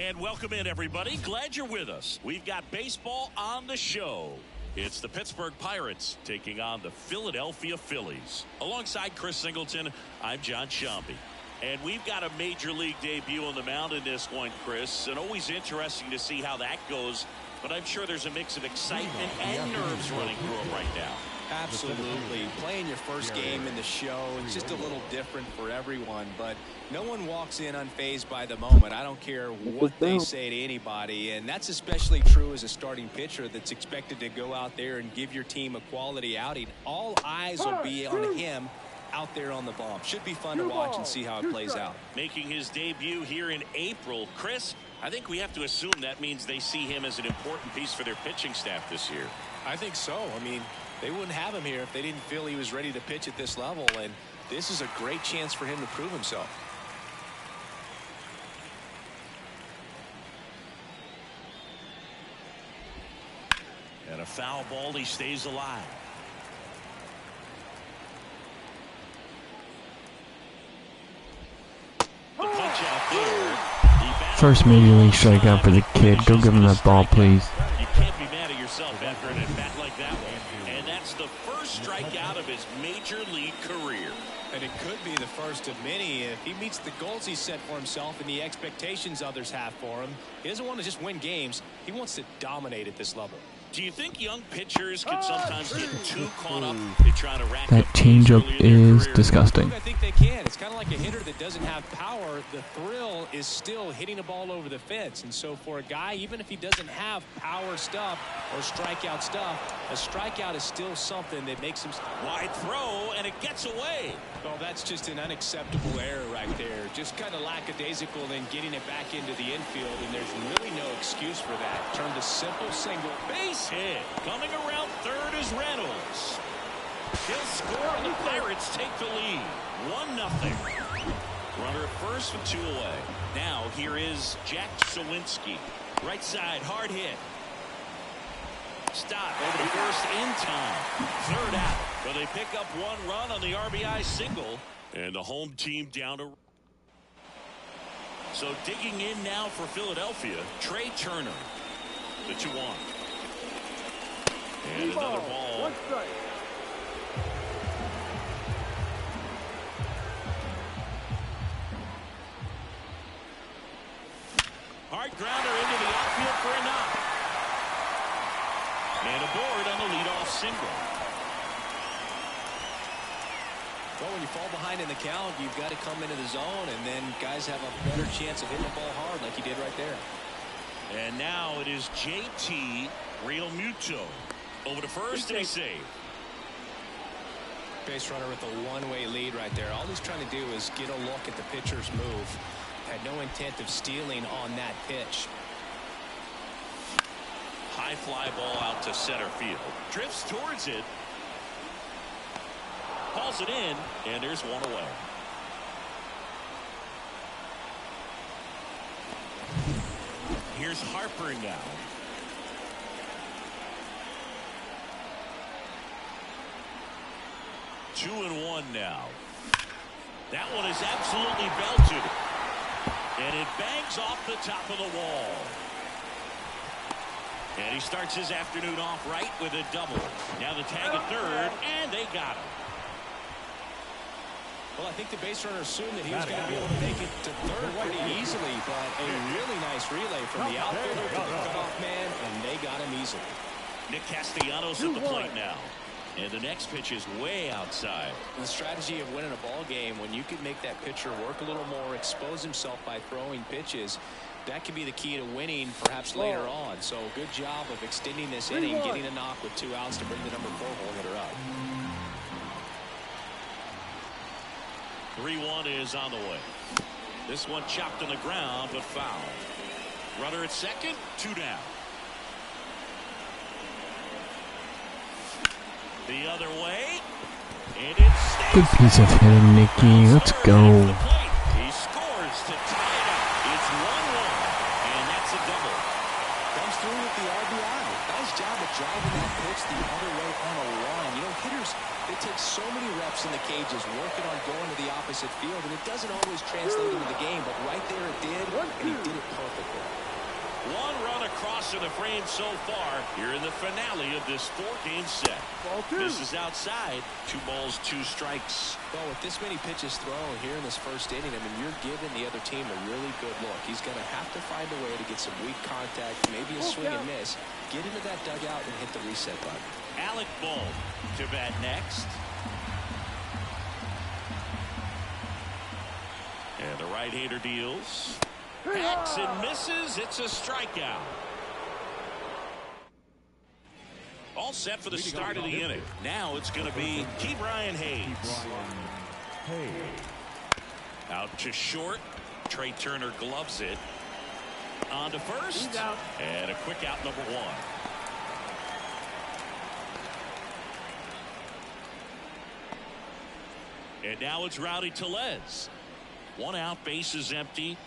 And welcome in, everybody. Glad you're with us. We've got baseball on the show. It's the Pittsburgh Pirates taking on the Philadelphia Phillies. Alongside Chris Singleton, I'm John Shambi. And we've got a major league debut on the mound in this one, Chris. And always interesting to see how that goes. But I'm sure there's a mix of excitement and nerves running through him right now. Absolutely. Playing your first game in the show, it's just a little different for everyone, but no one walks in unfazed by the moment. I don't care what they say to anybody, and that's especially true as a starting pitcher that's expected to go out there and give your team a quality outing. All eyes will be on him out there on the bump. Should be fun to watch and see how it plays out. Making his debut here in April. Chris, I think we have to assume that means they see him as an important piece for their pitching staff this year. I think so. I mean, they wouldn't have him here if they didn't feel he was ready to pitch at this level, and this is a great chance for him to prove himself. And a foul ball, he stays alive. The punch out there. First major league strikeout for the kid. Go give him that ball, please. You can't be mad at yourself after an at-bat like that one. And that's the first strikeout of his major league career. And it could be the first of many if he meets the goals he set for himself and the expectations others have for him. He doesn't want to just win games. He wants to dominate at this level. Do you think young pitchers can sometimes get too caught up in trying to rack that up changeup is career? disgusting. I think they can. It's kind of like a hitter that doesn't have power. The thrill is still hitting a ball over the fence. And so for a guy, even if he doesn't have power stuff or strikeout stuff, a strikeout is still something that makes him. Wide throw, and it gets away. Oh, that's just an unacceptable error right there. Just kind of lackadaisical then getting it back into the infield, and there's really no excuse for that. Turned a simple single. Base hit. Coming around third is Reynolds. He'll score, and the Pirates take the lead. 1-0. Runner at first with 2 away. Now here is Jack Sawinski. Right side, hard hit. Stop over to first in time. Third out. But they pick up 1 run on the RBI single. And the home team down to. So digging in now for Philadelphia, Trey Turner. The 2-1. And another ball. Hard grounder into the outfield for a knock. And aboard on the leadoff single. Well, when you fall behind in the count, you've got to come into the zone, and then guys have a better chance of hitting the ball hard like he did right there. And now it is JT Realmuto. Over to first, and a save. Base runner with a one-way lead right there. All he's trying to do is get a look at the pitcher's move. Had no intent of stealing on that pitch. High fly ball out to center field. Drifts towards it. Calls it in, and there's 1 away. Here's Harper now. Two and 1 now. That one is absolutely belted. And it bangs off the top of the wall. And he starts his afternoon off right with a double. Now the tag at third, and they got him. Well, I think the base runner assumed that he was going to be able to make it to third pretty easily, but a really nice relay from the outfielder to the cutoff man, and they got him easily. Nick Castellanos at the plate now. And the next pitch is way outside. The strategy of winning a ball game, when you can make that pitcher work a little more, expose himself by throwing pitches, that could be the key to winning perhaps later on. So good job of extending this inning, getting a knock with 2 outs to bring the number 4 hole hitter up. 3-1 is on the way. This one chopped on the ground, but foul. Runner at second, 2 down. The other way, and it's good piece of hitting, Nicky. Let's go. He scores to tie it up. It's 1-1, and that's a double. Comes through with the RBI. Nice job of driving that pitch the other way on a line. You know, hitters, they take so many reps in the cages working on going to the opposite field, and it doesn't always translate into the game, but right there it did, and he did it perfectly. One run across in the frame so far here in the finale of this 4-game set. This is outside. 2 balls, 2 strikes. Well, with this many pitches thrown here in this first inning, I mean, you're giving the other team a really good look. He's going to have to find a way to get some weak contact, maybe a swing and miss, get into that dugout and hit the reset button. Alec Bohm to bat next. And the right-hander deals. Hacks and misses. It's a strikeout. All set for the start of the inning. Now it's going to be Ke'Bryan Hayes. Out to short. Trey Turner gloves it. On to first. And a quick out, number 1. And now it's Rowdy Tellez. 1 out, bases empty.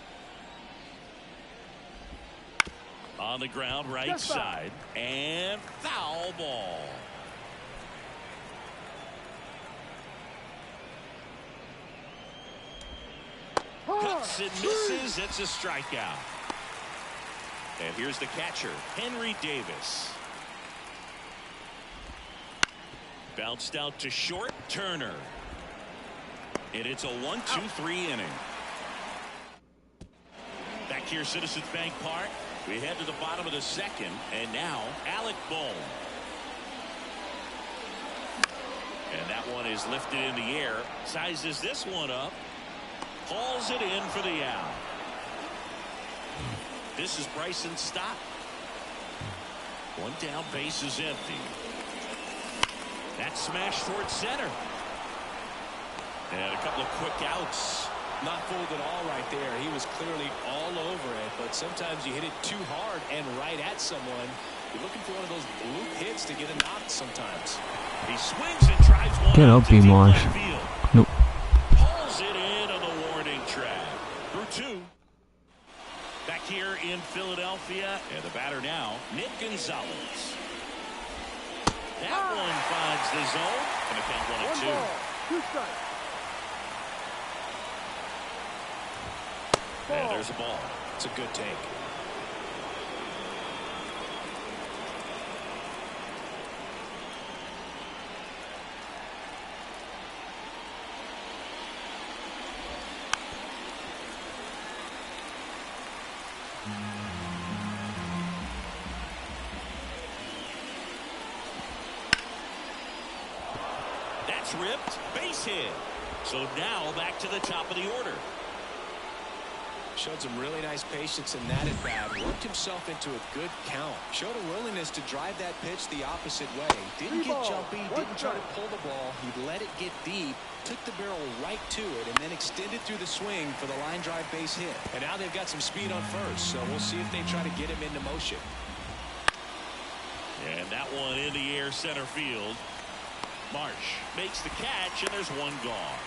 On the ground, right side, and foul ball. Cuts and misses. It's a strikeout. And here's the catcher, Henry Davis. Bounced out to short, Turner. And it's a 1-2-3 inning. Back here, Citizens Bank Park. We head to the bottom of the second, and now Alec Bohm. And that one is lifted in the air. Sizes this one up. Hauls it in for the out. This is Bryson Stott. 1 down, base is empty. That's smashed towards center. And a couple of quick outs. Not fooled at all right there. He was clearly all over it, but sometimes you hit it too hard and right at someone. You're looking for one of those bloop hits to get a knock sometimes. He swings and tries one. Get up, B-Marsh. Nope. Pulls it in on the warning track. Through 2. Back here in Philadelphia, and the batter now, Nick Gonzalez. That one finds the zone. Gonna count 1-2. 2 strikes. And there's a ball. It's a good take. That's ripped. Base hit. So now back to the top of the order. Showed some really nice patience in that at bat. Worked himself into a good count. Showed a willingness to drive that pitch the opposite way. Didn't get jumpy. Didn't try to pull the ball. He let it get deep. Took the barrel right to it and then extended through the swing for the line drive base hit. And now they've got some speed on first. So we'll see if they try to get him into motion. And that one in the air center field. Marsh makes the catch, and there's one gone.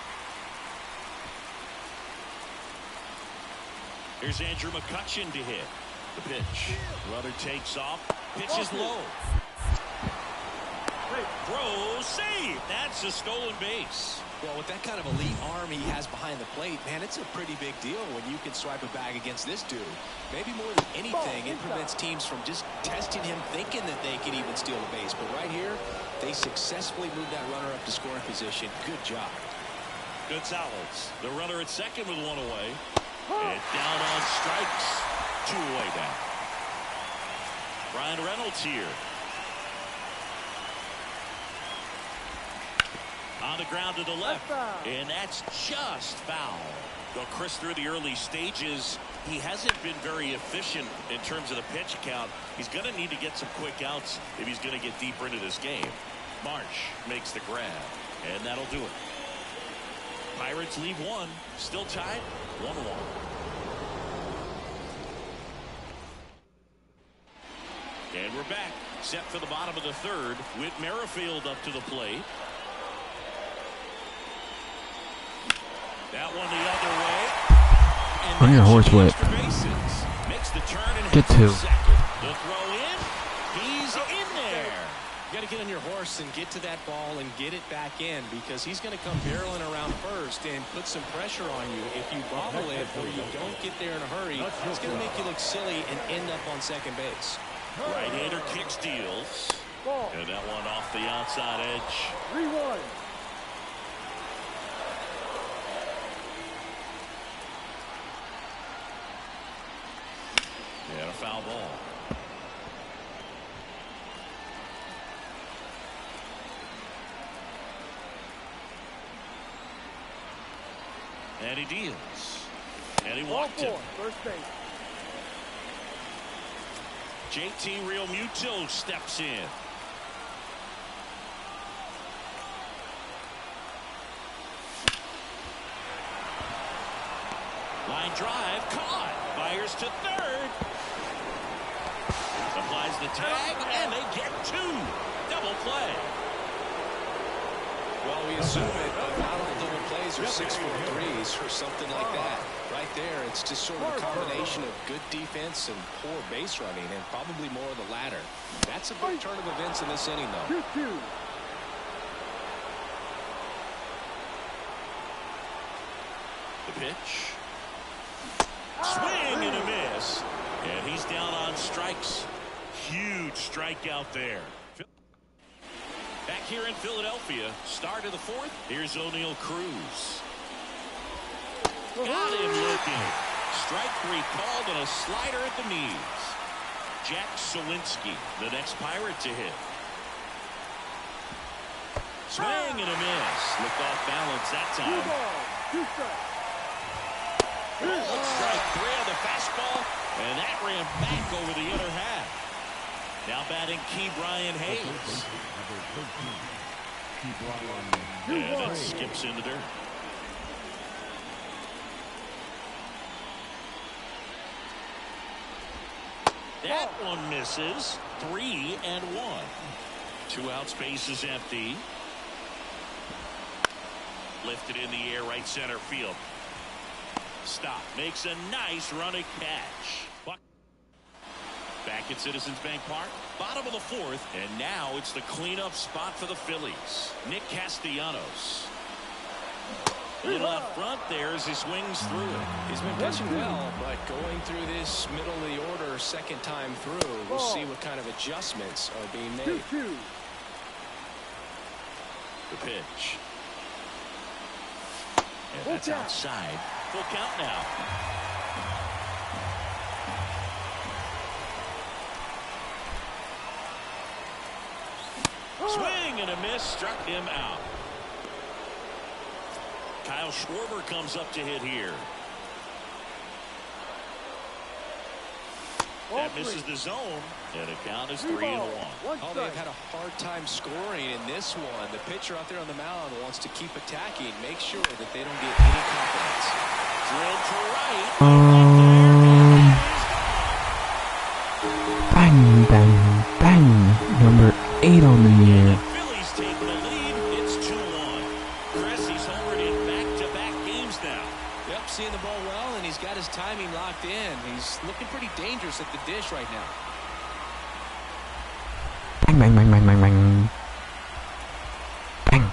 Here's Andrew McCutchen to hit. The pitch. Runner takes off. Pitch is low. Throws, save. That's a stolen base. Well, with that kind of elite arm he has behind the plate, man, it's a pretty big deal when you can swipe a bag against this dude. Maybe more than anything, it prevents teams from just testing him, thinking that they can even steal the base. But right here, they successfully moved that runner up to scoring position. Good job. Gonzalez, the runner at second with one away. And down on strikes. 2 away down. Brian Reynolds here. On the ground to the left. And that's just foul. Well, Chris, through the early stages, he hasn't been very efficient in terms of the pitch count. He's going to need to get some quick outs if he's going to get deeper into this game. Marsh makes the grab. And that'll do it. Pirates leave 1. Still tied 1-1. And we're back. Set for the bottom of the third. Whit Merrifield up to the plate. That one the other way. On your horse, Whit. Makes the turn and Get 2. The throw and get to that ball and get it back in, because he's going to come barreling around first and put some pressure on you. If you bobble it or you don't get there in a hurry, it's going to make you look silly and end up on second base. Right-hander kick steals. And that one off the outside edge. 3-1. And a foul ball. And he deals. And he walked him. First base. JT Realmuto steps in. Line drive, caught. Fires to third. Applies the tag, and they get two. Double play. Well, we assume it, but not all double plays are 6-4 threes or something like that. Right there, it's just sort of a combination of good defense and poor base running, and probably more of the latter. That's a big turn of events in this inning, though. 2-2. The pitch. Swing and a miss. And he's down on strikes. Huge strikeout there. Back here in Philadelphia, start of the fourth. Here's O'Neal Cruz. Got him looking. Strike three called and a slider at the knees. Jack Sawinski, the next Pirate to hit. Swing and a miss. Looked off balance that time. 2 strikes. Strike three on the fastball, and that ran back over the inner half. Now batting Key Brian Hayes. And that skips in the dirt. That one misses. 3-1. 2 outs, base is empty. Lifted in the air, right center field. Stop. Makes a nice running catch. Back at Citizens Bank Park, bottom of the fourth, and now it's the cleanup spot for the Phillies. Nick Castellanos. A little out front there as he swings through it. He's been pitching well, but going through this middle of the order second time through, we'll see what kind of adjustments are being made. 2-2. The pitch. And that's outside. Full count now. Swing and a miss, struck him out. Kyle Schwarber comes up to hit here. That misses the zone, and the count is 3-1. Oh, they've had a hard time scoring in this one. The pitcher out there on the mound wants to keep attacking, make sure that they don't get any confidence. Drilled to right. Bang, bang, bang. Number 8 on the year. The Phillies taking the lead. It's 2-1. Chris, he's homered in back-to-back games now. Yep, seeing the ball well, and he's got his timing locked in. He's looking pretty dangerous at the dish right now. Bang, bang, bang, bang, bang, bang. Bang.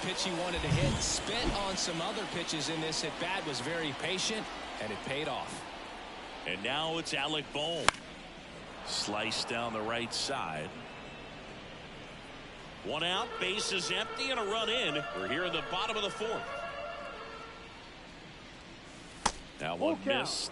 Pitch he wanted to hit, spent on some other pitches in this at bat, was very patient, and it paid off. And now it's Alec Bohm. Sliced down the right side. 1 out, base is empty, and a run in. We're here in the bottom of the fourth. That one missed.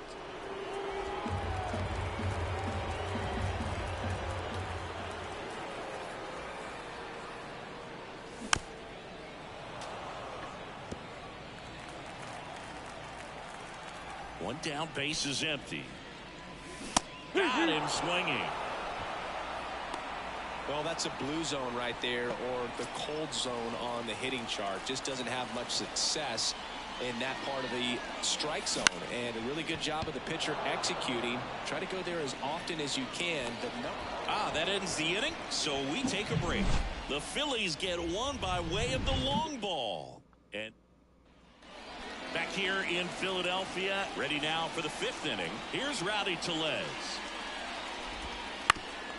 One down, base is empty. Got him swinging. Well, that's a blue zone right there, or the cold zone on the hitting chart. Just doesn't have much success in that part of the strike zone. And a really good job of the pitcher executing. Try to go there as often as you can, but no. That ends the inning, so we take a break. The Phillies get one by way of the long ball. And back here in Philadelphia, ready now for the 5th inning. Here's Rowdy Tellez.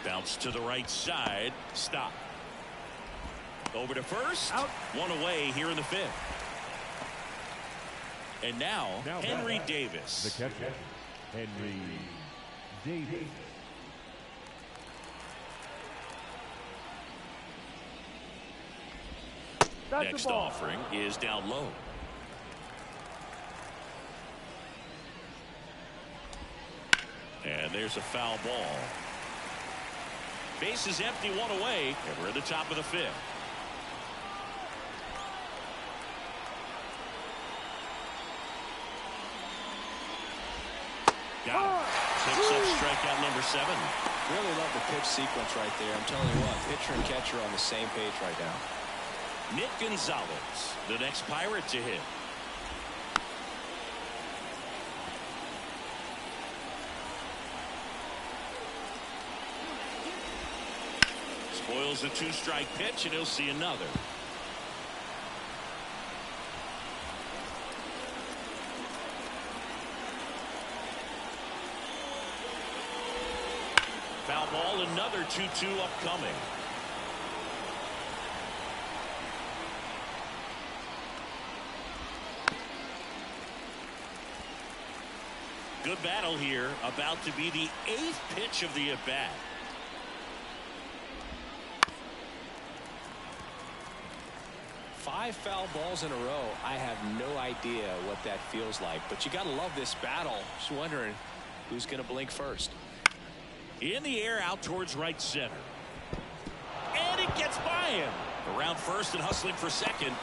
Bounce to the right side. Stop. Over to first. Out. One away here in the 5th. And now Henry Davis. The catcher, Henry Davis. That's Next the ball. offering is down low. And there's a foul ball. Base is empty, one away, and we're at the top of the 5th. Got it. Picks up strikeout number 7. Really love the pitch sequence right there. I'm telling you what, pitcher and catcher on the same page right now. Nick Gonzalez, the next Pirate to hit. Spoils a 2-strike pitch, and he'll see another. Foul ball, another 2-2 upcoming. Good battle here, about to be the 8th pitch of the at-bat. Five foul balls in a row. I have no idea what that feels like, but you got to love this battle. Just wondering who's going to blink first. In the air, out towards right center. And it gets by him. Around first and hustling for second.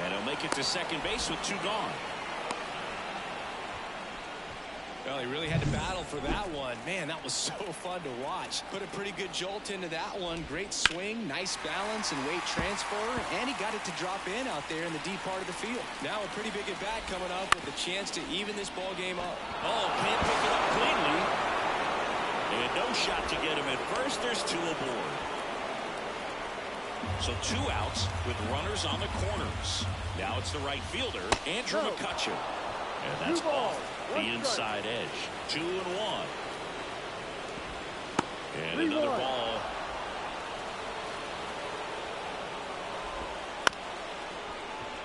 And he'll make it to second base with 2 gone. Well, he really had to battle for that one. Man, that was so fun to watch. Put a pretty good jolt into that one. Great swing, nice balance and weight transfer, and he got it to drop in out there in the deep part of the field. Now a pretty big at bat coming up with a chance to even this ball game up. Oh, can't pick it up cleanly. And no shot to get him at first. There's 2 aboard. So 2 outs with runners on the corners. Now it's the right fielder, Andrew McCutcheon. And that's off the inside edge. 2-1. And another ball.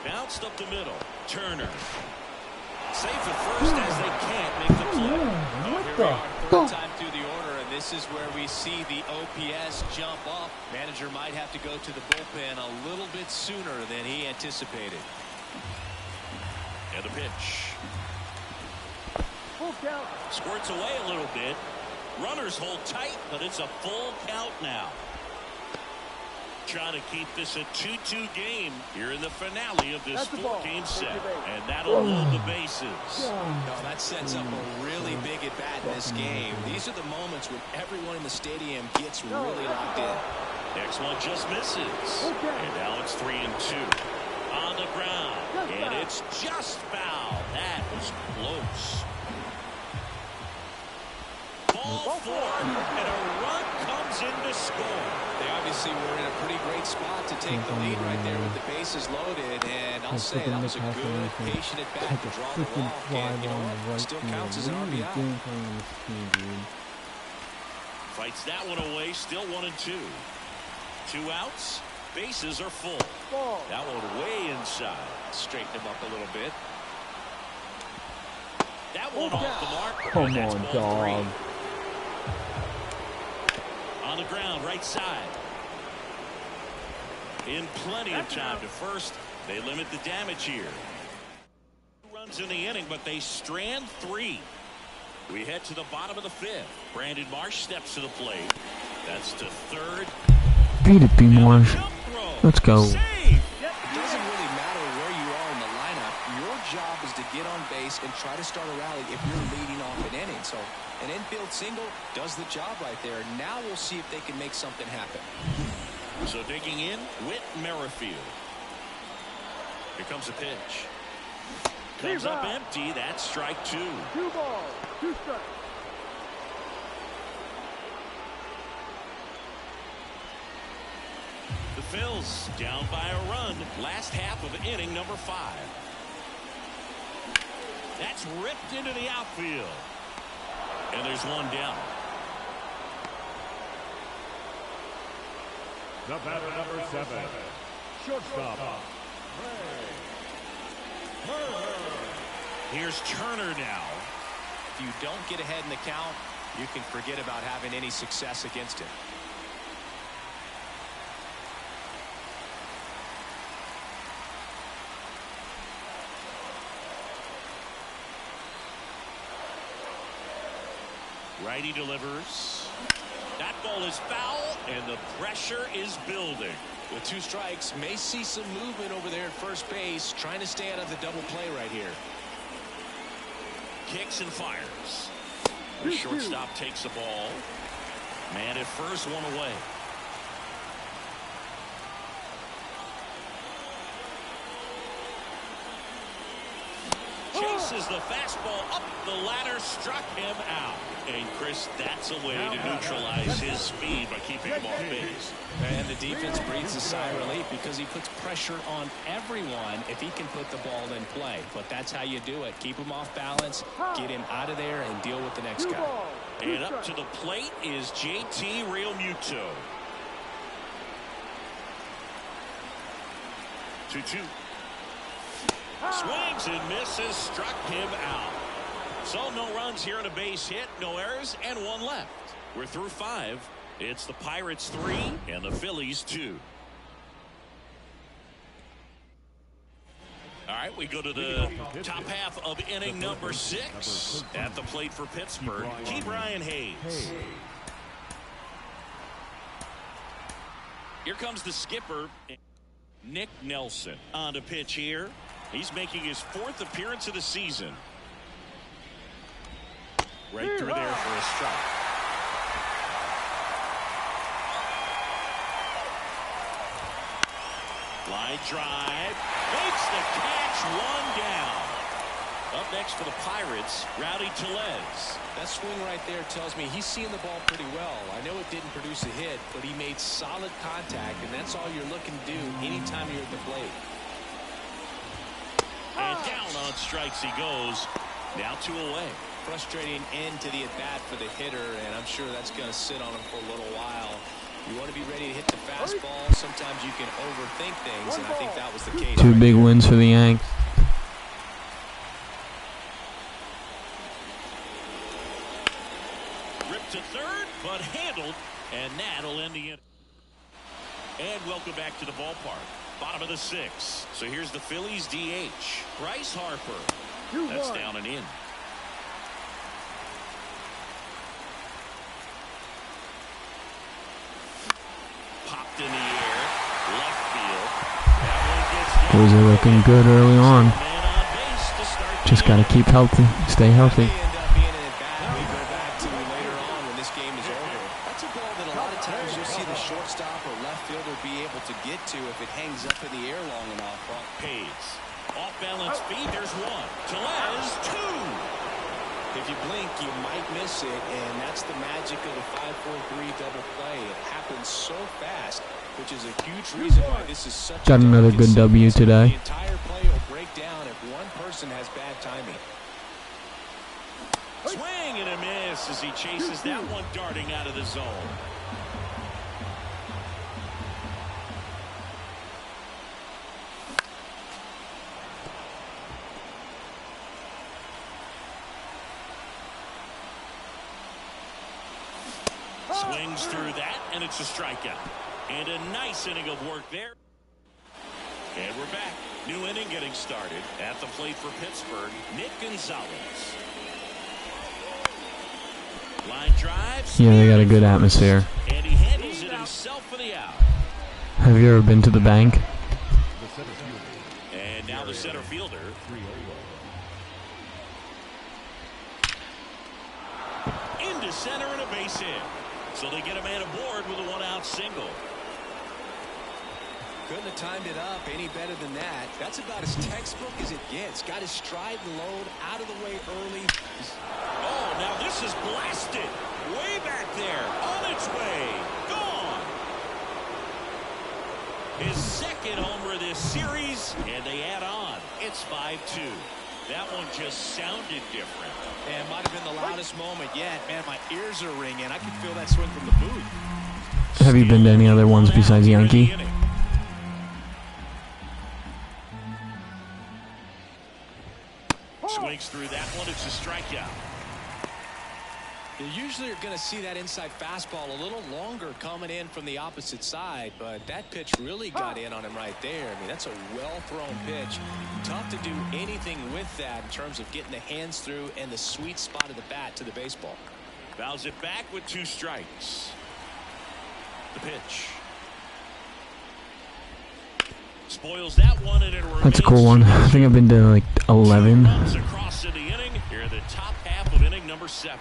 Bounced up the middle. Turner. Safe at first as they can't make the play. Here we are, 3rd time through the order, and this is where we see the OPS jump up. Manager might have to go to the bullpen a little bit sooner than he anticipated. And the pitch. Full count. Squirts away a little bit. Runners hold tight, but it's a full count now. Trying to keep this a 2-2 game here in the finale of this 4-game set. And that'll load the bases. No, that sets up a really big at bat in this game. These are the moments when everyone in the stadium gets really locked in. Next one just misses. And now it's 3-2. On the ground. And it's just foul. That was close. Ball 4, and a run comes in to score. They obviously were in a pretty great spot to take the lead right there with the bases loaded, and I'll say that was a good, patient at bat to draw the walk, and you know what, still counts as an RBI. Fights that one away, still 1-2. 2 outs, bases are full. That one way inside. Straighten him up a little bit. That one off the mark. Come on, dog. On the ground, right side. In plenty of time to first. They limit the damage here. 2 runs in the inning, but they strand 3. We head to the bottom of the 5th. Brandon Marsh steps to the plate. That's to third. Beat it, B. Marsh. Let's go. Save. It doesn't really matter where you are in the lineup. Your job is to get on base and try to start a rally if you're leading off an inning. So an infield single does the job right there. Now we'll see if they can make something happen. So digging in, Whit Merrifield. Here comes the pitch. Comes up empty. That's strike 2. 2 balls, 2 strikes. The Phils down by a run. Last half of inning number 5. That's ripped into the outfield. And there's one down. The batter, number 7, shortstop. Here's Turner now. If you don't get ahead in the count, you can forget about having any success against him. Righty delivers. That ball is foul, and the pressure is building. With 2 strikes, may see some movement over there at first base, trying to stay out of the double play right here. Kicks and fires. The shortstop takes the ball. Man at first, one away. Chases the fastball up the ladder, struck him out. And Chris, that's a way to neutralize his speed by keeping him off base. And the defense breathes a sigh of relief because he puts pressure on everyone if he can put the ball in play. But that's how you do it. Keep him off balance, get him out of there, and deal with the next guy. And up to the plate is JT Realmuto. 2-2. Swings and misses, struck him out. So no runs here on a base hit, no errors, and 1 left. We're through 5. It's the Pirates 3 and the Phillies 2. All right, we go to the top half of inning number 6. At the plate for Pittsburgh, Ke'Bryan Hayes. Here comes the skipper, Nick Nelson, on to pitch here. He's making his 4th appearance of the season. Right through there for a strike. Line drive. Makes the catch, 1 down. Up next for the Pirates, Rowdy Tellez. That swing right there tells me he's seeing the ball pretty well. I know it didn't produce a hit, but he made solid contact, and that's all you're looking to do anytime you're at the plate. And down on strikes he goes. Now 2 away. Frustrating end to the at-bat for the hitter, and I'm sure that's going to sit on him for a little while. You want to be ready to hit the fastball. Sometimes you can overthink things, and I think that was the case. 2 big wins for the Yanks. Ripped to third, but handled, and that'll end the inning. And welcome back to the ballpark. Bottom of the 6th. So here's the Phillies DH, Bryce Harper. That's down and in. Popped in the air, left field. That one gets down. Those are looking good early on. Just got to keep healthy, stay healthy. To get to if it hangs up in the air long enough. Hayes off balance feet. There's 1. Tellez 2. If you blink, you might miss it, and that's the magic of the 5-4-3 double play. It happens so fast, which is a huge reason why this is such. Got another good W today. The entire play will break down if one person has bad timing. Swing and a miss as he chases that one darting out of the zone. Swings through that, and it's a strikeout. And a nice inning of work there. And we're back. New inning getting started. At the plate for Pittsburgh, Nick Gonzalez. Line drive. Yeah, they got a good atmosphere. And he handles it himself for the out. Have you ever been to the bank? And now the center fielder. Into center and a base hit. So they get a man aboard with a 1-out single. Couldn't have timed it up any better than that. That's about as textbook as it gets. Got his stride and load out of the way early. Oh, now this is blasted. Way back there. On its way. Gone. His second homer this series, and they add on. It's 5-2. That one just sounded different. And might have been the loudest moment yet. Man, my ears are ringing. I can feel that swing from the booth. Have you been to any other ones besides Yankee? Swings through that one. It's a strikeout. You usually are going to see that inside fastball a little longer coming in from the opposite side, but that pitch really got in on him right there. I mean, that's a well-thrown pitch. Tough to do anything with that in terms of getting the hands through and the sweet spot of the bat to the baseball. Fouls it back with 2 strikes. The pitch. Spoils that one, and it That's a cool one. I think I've been to like 11. Runs across in the inning. Here in the top half of inning number 7.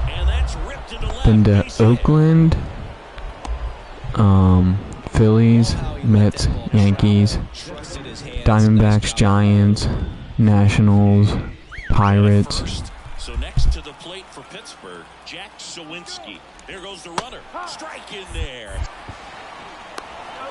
And that's ripped into left. Been to Oakland, Phillies, Mets, Yankees, Diamondbacks, Giants, Nationals, Pirates. So next to the plate for Pittsburgh, Jack Sawinski. There goes the runner. Strike in there.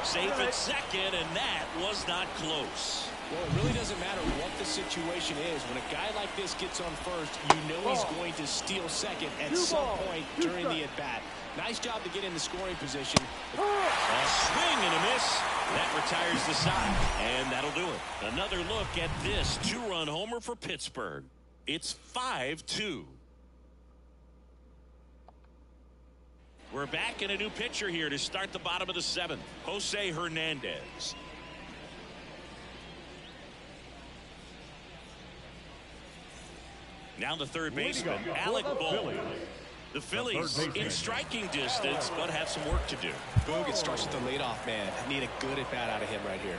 Safe at second, and that was not close. Well, it really doesn't matter what the situation is. When a guy like this gets on first, you know he's going to steal second at some point during the at-bat. Nice job to get in the scoring position. A swing and a miss. That retires the side, and that'll do it. Another look at this 2-run homer for Pittsburgh. It's 5-2. We're back in a new pitcher here to start the bottom of the 7th. Jose Hernandez. Now the third baseman, Alec Bohm. The Phillies in striking distance, but have some work to do. Boog, it starts with the leadoff man. I need a good at-bat out of him right here.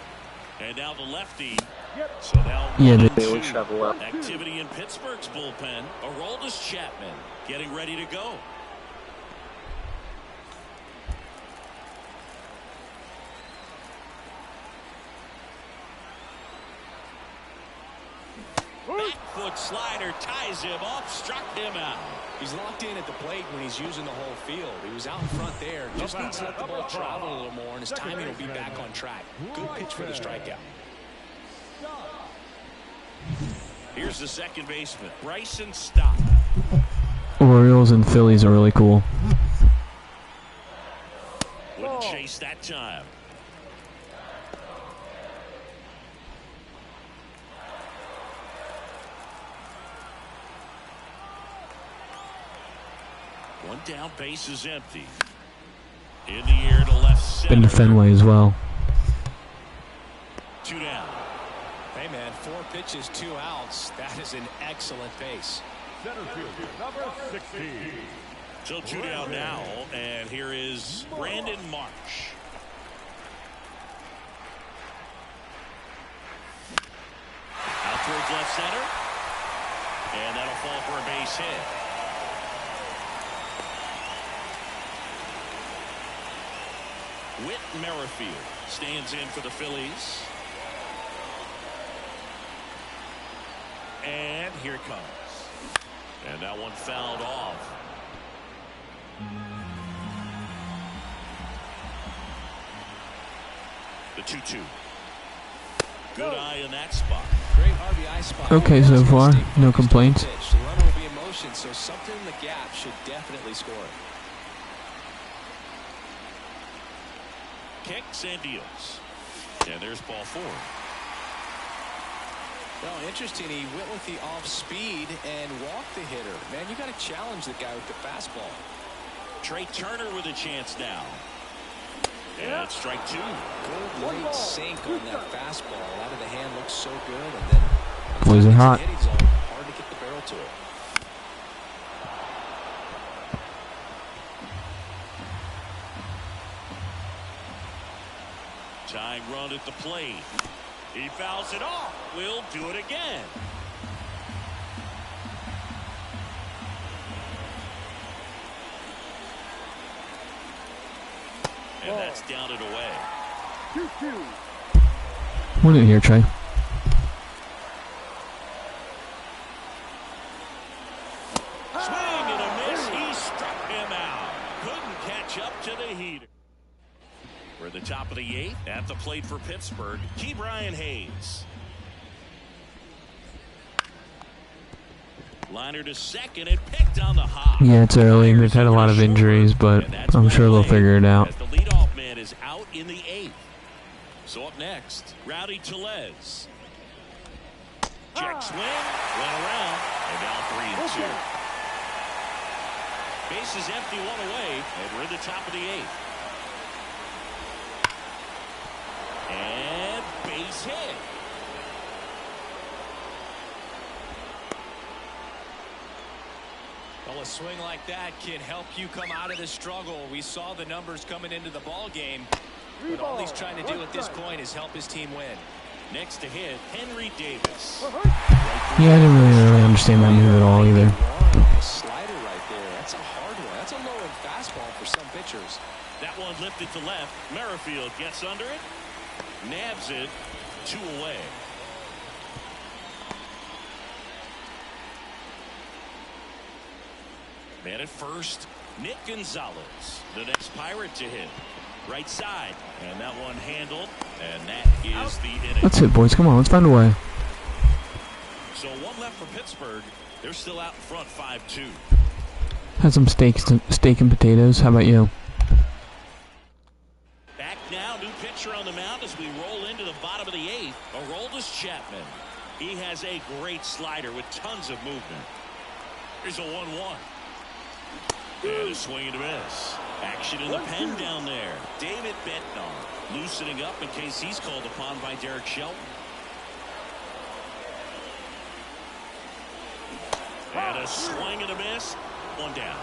And now the lefty. So now they would travel up. activity in Pittsburgh's bullpen. Aroldis Chapman getting ready to go. Back foot slider ties him up, struck him out. He's locked in at the plate when he's using the whole field. He was out in front there. Just needs to let the ball travel a little more, and his timing will be back on track. Good pitch for the strikeout. Here's the second baseman, Bryson Stott. Orioles and Phillies are really cool. Wouldn't chase that time. One down, base is empty. In the air to left center. Been to Fenway as well. 2 down. Hey, man, 4 pitches, 2 outs. That is an excellent pace. Center field, number 16. So 2 down now, and here is Brandon Marsh. Out towards left center. And that'll fall for a base hit. Whit Merrifield stands in for the Phillies. And here it comes. And that one fouled off. The 2-2. Good eye in that spot. Great RBI spot. Okay, so far, no complaints. The runner will be in motion, so something in the gap should definitely score. Kicks and deals. And there's ball 4. Well, interesting. He went with the off speed and walked the hitter. Man, you got to challenge the guy with the fastball. Trey Turner with a chance now. And it's strike 2. Good late sink on that fastball. Out of the hand looks so good, and then Boys are hot. hitting zone, hard to get the barrel to it. Tying run at the plate. He fouls it off. We'll do it again. And that's down and away. 2-2. Win it here, Trey. Swing and a miss. He struck him out. catch up to the heater. We're at the top of the 8th. At the plate for Pittsburgh, Brian Hayes. Liner to second and picked on the hop. Yeah, it's early. They've had a lot of injuries, but I'm sure they'll figure it out. As the leadoff man is out in the 8th. So up next, Rowdy Tellez. Check swing, went around, and now 3-2. Bases empty, 1 away, and we're at the top of the 8th. And base hit. Well, a swing like that can help you come out of the struggle. We saw the numbers coming into the ball game, but all he's trying to do at this point is help his team win. Next to hit, Henry Davis. Yeah, I didn't really understand that move at all either. A slider right there. That's a hard one. That's a low-end fastball for some pitchers. That one lifted to left. Merrifield gets under it. Nabs it. 2 away. Man at first, Nick Gonzalez. The next Pirate to hit. Right side. And that one handled. And that is the inning. That's it, boys. Come on, let's find a way. So 1 left for Pittsburgh. They're still out in front, 5-2. Had some steak and potatoes. How about you? Back now, new pitcher on the mound as we roll into the bottom of the 8th. Aroldis Chapman. He has a great slider with tons of movement. Here's a 1-1. And a swing and a miss. Action in the pen down there. David Bednar loosening up in case he's called upon by Derek Shelton. And a swing and a miss. 1 down.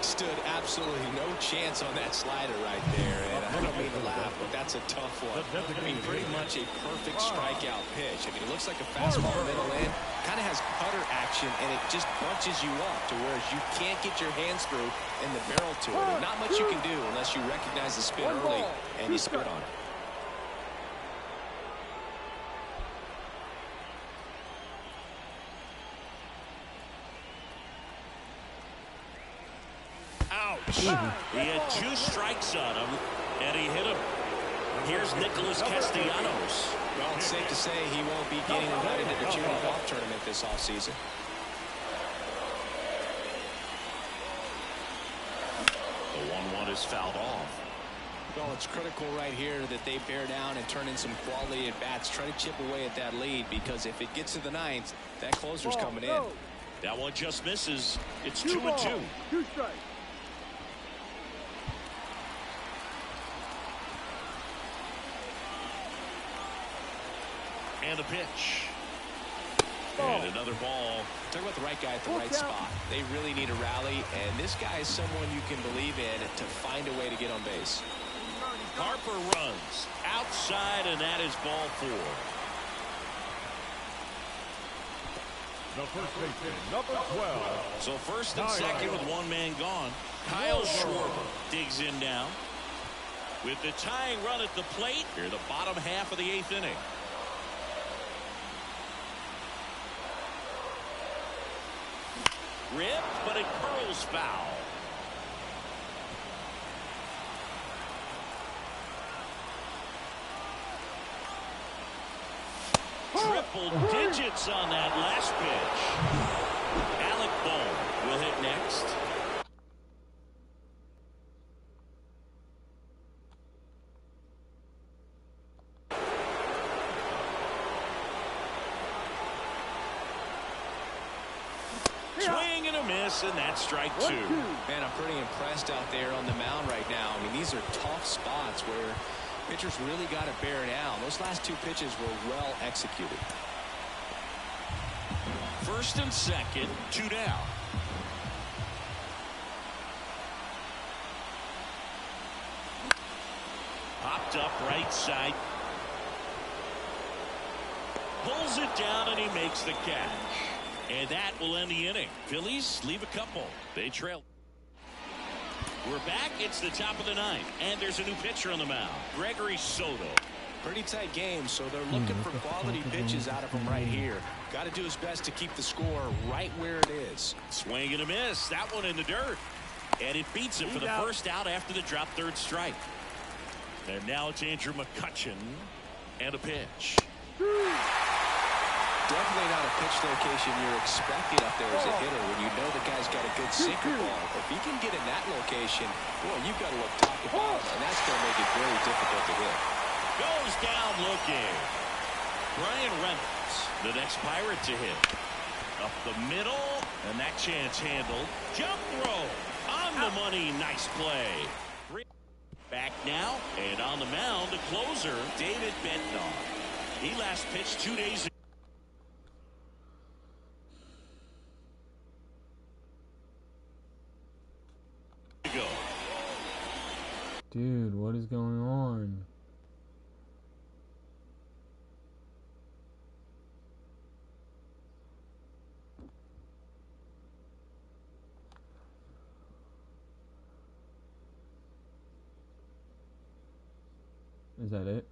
Stood absolutely no chance on that slider right there. And I don't mean to laugh, but that's a tough one. I mean, pretty much a perfect strikeout pitch. I mean, it looks like a fastball middle in. Kind of has cutter action, and it just bunches you up to where you can't get your hands through in the barrel to it. And not much you can do unless you recognize the spin early and you spit on it. Ouch. He had 2 strikes on him, and he hit him. Here's Nicholas Castellanos. Well, it's safe to say he won't be getting invited to the junior golf tournament this offseason. The 1-1 is fouled off. Well, it's critical right here that they bear down and turn in some quality at bats. Try to chip away at that lead, because if it gets to the 9th, that closer's coming in. That one just misses. It's 2-2. 2 strikes. And a pitch. And another ball. Talk about the right guy at the right spot. They really need a rally, and this guy is someone you can believe in to find a way to get on base. Harper runs outside, and that is ball 4. The first baseman, number 12. So first and second with 1 man gone. Kyle Schwarber digs in now. With the tying run at the plate, here the bottom half of the 8th inning. Ripped, but it curls foul. Triple digits on that last pitch. Alec Bohm will hit next. Swing and a miss, and that's strike 2. Man, I'm pretty impressed out there on the mound right now. I mean, these are tough spots where pitchers really got to bear down. Those last 2 pitches were well executed. First and second, 2 down. Popped up right side. Pulls it down, and he makes the catch. And that will end the inning. Phillies leave a couple. They trail. We're back. It's the top of the 9th. And there's a new pitcher on the mound. Gregory Soto. Pretty tight game, so they're looking for quality pitches out of him right here. Got to do his best to keep the score right where it is. Swing and a miss. That one in the dirt. And it beats him for the first out after the drop third strike. And now it's Andrew McCutchen and a pitch. Definitely not a pitch location you're expecting up there as a hitter when you know the guy's got a good sinker ball. If he can get in that location, boy, you've got to look top to bottom, and that's going to make it very difficult to hit. Goes down looking. Brian Reynolds, the next Pirate to hit. Up the middle, and that chance handled. Jump throw on the money. Nice play. Back now, and on the mound, the closer, David Bednar. He last pitched 2 days ago. Dude, what is going on? Is that it?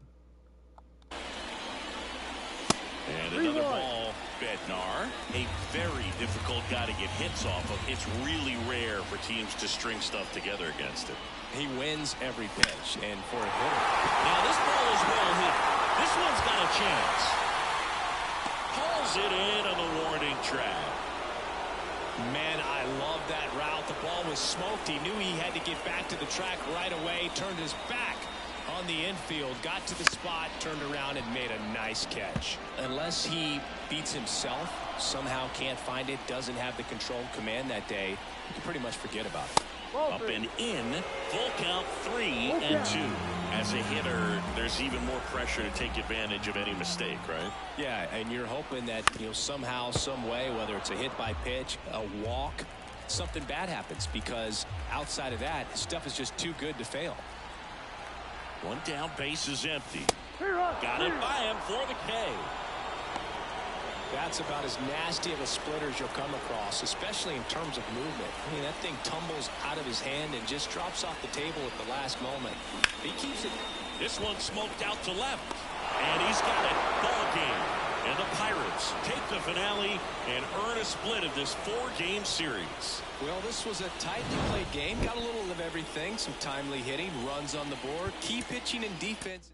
And another ball, Bednar. A very difficult guy to get hits off of. It's really rare for teams to string stuff together against it. He wins every pitch, and for a hitter. Now this ball is well hit. This one's got a chance. Hauls it in on the warning track. Man, I love that route. The ball was smoked. He knew he had to get back to the track right away. Turned his back on the infield, got to the spot, turned around, and made a nice catch. Unless he beats himself, somehow can't find it, doesn't have the controlled command that day, you can pretty much forget about it. Up and in, full count 3-2. As a hitter, there's even more pressure to take advantage of any mistake, right? Yeah, and you're hoping that, somehow, some way, whether it's a hit by pitch, a walk, something bad happens, because outside of that, stuff is just too good to fail. One down, base is empty. Got it by him for the K. That's about as nasty of a splitter as you'll come across, especially in terms of movement. I mean, that thing tumbles out of his hand and just drops off the table at the last moment. He keeps it. This one smoked out to left. And he's got it. Ball game. And the Pirates take the finale and earn a split of this 4-game series. Well, this was a tightly played game. Got a little of everything. Some timely hitting, runs on the board, key pitching and defense.